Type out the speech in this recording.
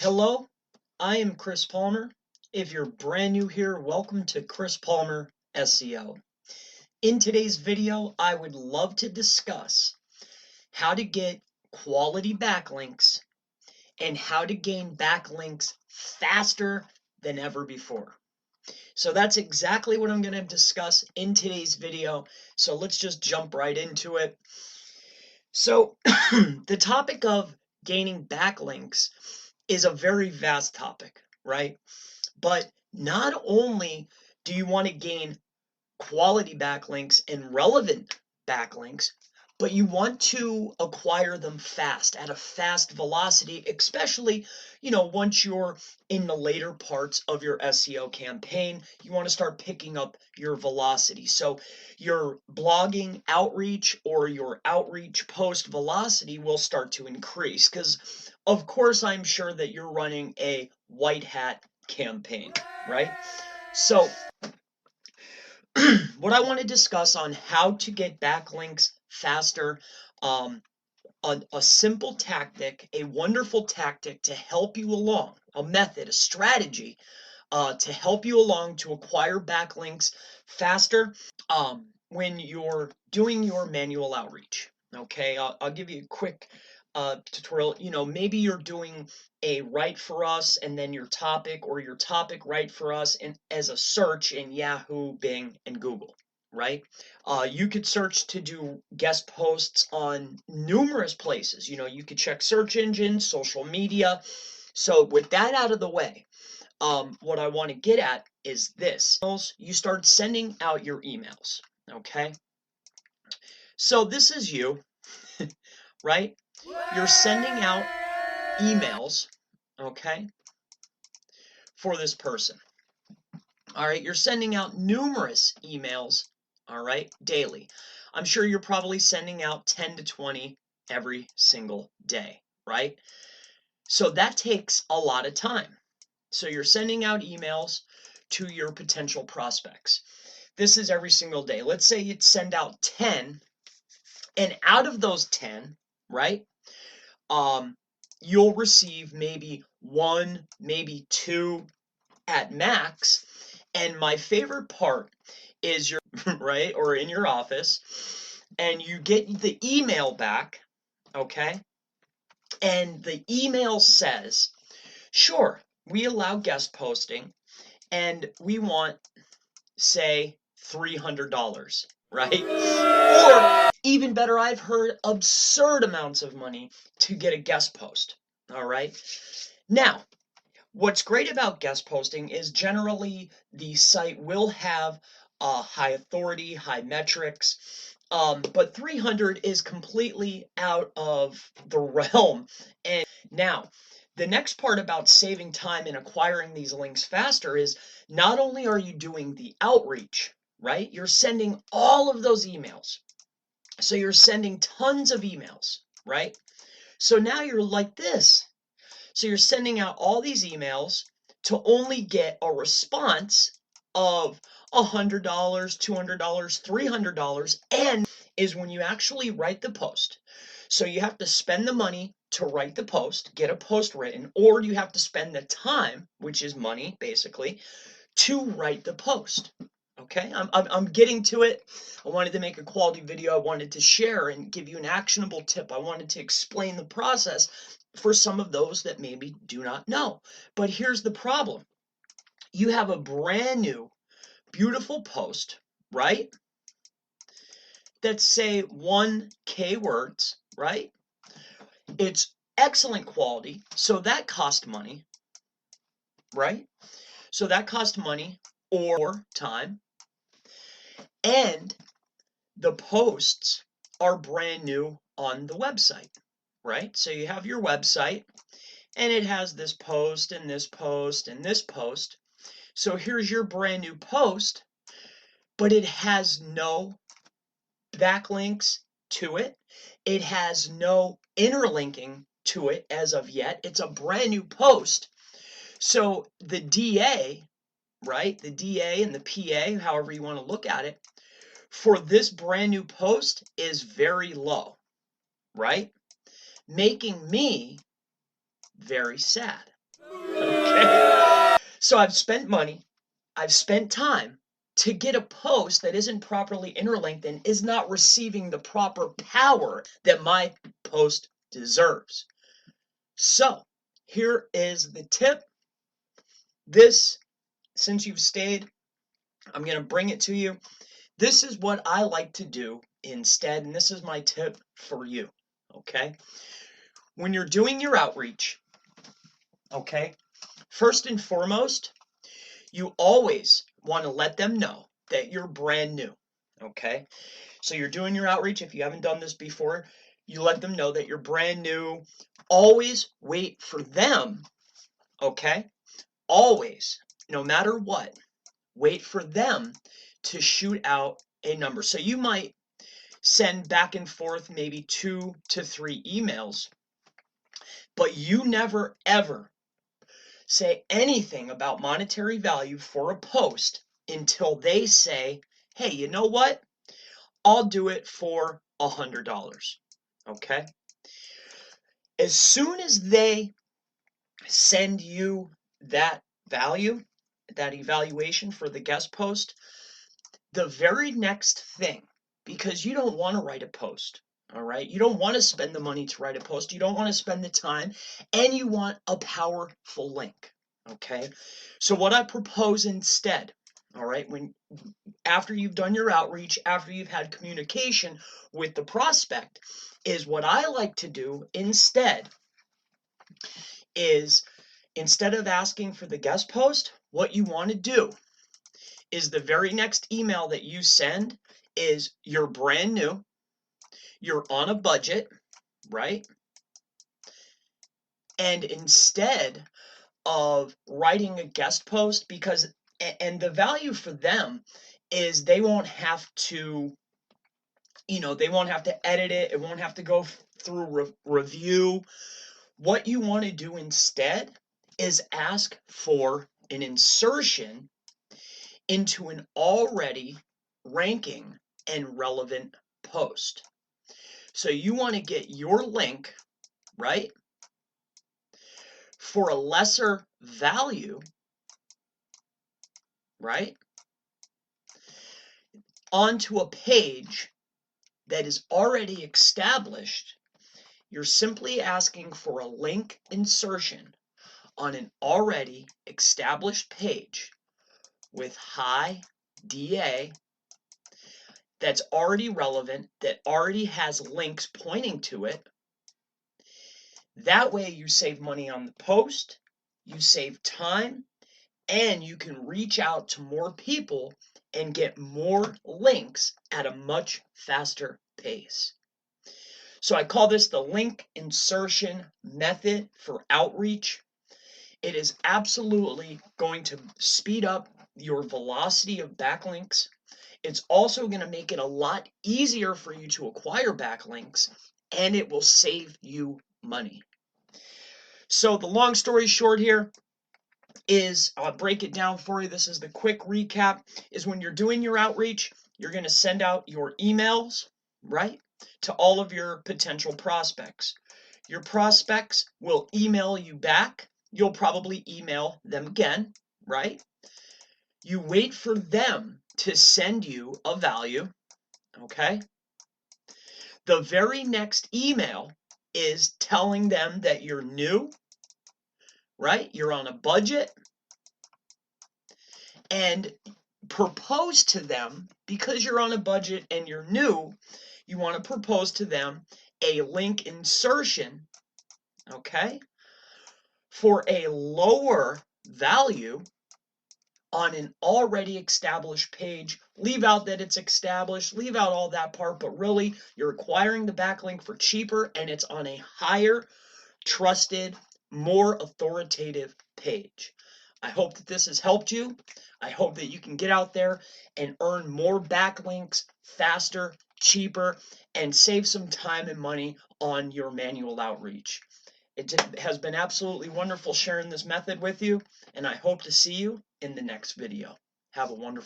Hello, I am Chris Palmer. If you're brand new here, welcome to Chris Palmer SEO. In today's video, I would love to discuss how to get quality backlinks and how to gain backlinks faster than ever before. So that's exactly what I'm going to discuss in today's video. So let's just jump right into it. So the topic of gaining backlinks is a very vast topic, right? But not only do you want to gain quality backlinks and relevant backlinks, but you want to acquire them fast, at a fast velocity, especially, once you're in the later parts of your SEO campaign, you want to start picking up your velocity. So your blogging outreach or your outreach post velocity will start to increase because, of course, I'm sure that you're running a white hat campaign, right? So what I want to discuss on how to get backlinks faster, um, a simple tactic, a wonderful tactic to help you along, a method, a strategy to help you along to acquire backlinks faster when you're doing your manual outreach. Okay, I'll give you a quick tutorial. Maybe you're doing a write for us and then your topic, or your topic write for us and as a search in Yahoo, Bing, and Google, right? You could search to do guest posts on numerous places. You could check search engines, social media. So with that out of the way, what I want to get at is this. You start sending out your emails, okay? So this is you, right? You're sending out emails, okay, for this person. All right, you're sending out numerous emails, all right, daily. I'm sure you're probably sending out 10 to 20 every single day, right? So that takes a lot of time. So you're sending out emails to your potential prospects. This is every single day. Let's say you'd send out 10, and out of those 10, right, you'll receive maybe one, maybe two at max. And my favorite part is you're right, or in your office, and you get the email back, okay? And the email says, sure, we allow guest posting and we want, say, $300, right? Or even better, I've heard absurd amounts of money to get a guest post, all right? Now, what's great about guest posting is generally the site will have high authority, high metrics, but 300 is completely out of the realm. And now, the next part about saving time and acquiring these links faster is not only are you doing the outreach, right? You're sending all of those emails. So you're sending tons of emails, right? So now you're like this. So you're sending out all these emails to only get a response of $100, $200, $300, and is when you actually write the post. So you have to spend the money to write the post, get a post written, or you have to spend the time, which is money basically, to write the post. Okay, I'm getting to it. I wanted to make a quality video. I wanted to share and give you an actionable tip. I wanted to explain the process for some of those that maybe do not know. But here's the problem. You have a brand new, beautiful post, right? That's, say, 1K words, right? It's excellent quality, so that cost money, right? So that cost money or time. And the posts are brand new on the website, right? So you have your website and it has this post and this post and this post. So here's your brand new post, but it has no backlinks to it. It has no interlinking to it as of yet. It's a brand new post. So the DA, right? The DA and the PA, however you want to look at it, for this brand new post is very low, right? Making me very sad. Okay? So I've spent money, I've spent time to get a post that isn't properly interlinked and is not receiving the proper power that my post deserves. So here is the tip. This, since you've stayed, I'm going to bring it to you. This is what I like to do instead, and this is my tip for you, okay? When you're doing your outreach, okay, first and foremost, you always want to let them know that you're brand new, okay? So you're doing your outreach. If you haven't done this before, you let them know that you're brand new. Always wait for them, okay? Always, no matter what, wait for them to shoot out a number. So you might send back and forth maybe 2 to 3 emails, but you never ever say anything about monetary value for a post until they say, hey, you know what? I'll do it for $100. Okay? As soon as they send you that value, that evaluation for the guest post, the very next thing, because you don't want to write a post, all right? You don't want to spend the money to write a post. You don't want to spend the time, and you want a powerful link, okay? So what I propose instead, all right, after you've done your outreach, after you've had communication with the prospect, is what I like to do instead is, instead of asking for the guest post, what you want to do is the very next email that you send is you're brand new, you're on a budget, right? And instead of writing a guest post, because, and the value for them is they won't have to, they won't have to edit it, it won't have to go through review. What you want to do instead is ask for an insertion into an already ranking and relevant post. So you want to get your link, right, for a lesser value, right, onto a page that is already established. You're simply asking for a link insertion on an already established page with high DA that's already relevant, that already has links pointing to it. That way you save money on the post, you save time, and you can reach out to more people and get more links at a much faster pace. So I call this the link insertion method for outreach. It is absolutely going to speed up your velocity of backlinks. It's also going to make it a lot easier for you to acquire backlinks, and it will save you money. So the long story short here is, I'll break it down for you. This is the quick recap, is when you're doing your outreach, you're going to send out your emails, right, to all of your potential prospects. Your prospects will email you back. You'll probably email them again, right? You wait for them to send you a value, okay? The very next email is telling them that you're new, right? You're on a budget, and propose to them, because you're on a budget and you're new, you want to propose to them a link insertion, okay, for a lower value on an already established page. Leave out that it's established, leave out all that part, but really you're acquiring the backlink for cheaper, and it's on a higher trusted, more authoritative page. I hope that this has helped you. I hope that you can get out there and earn more backlinks faster, cheaper, and save some time and money on your manual outreach. It has been absolutely wonderful sharing this method with you, and I hope to see you in the next video. Have a wonderful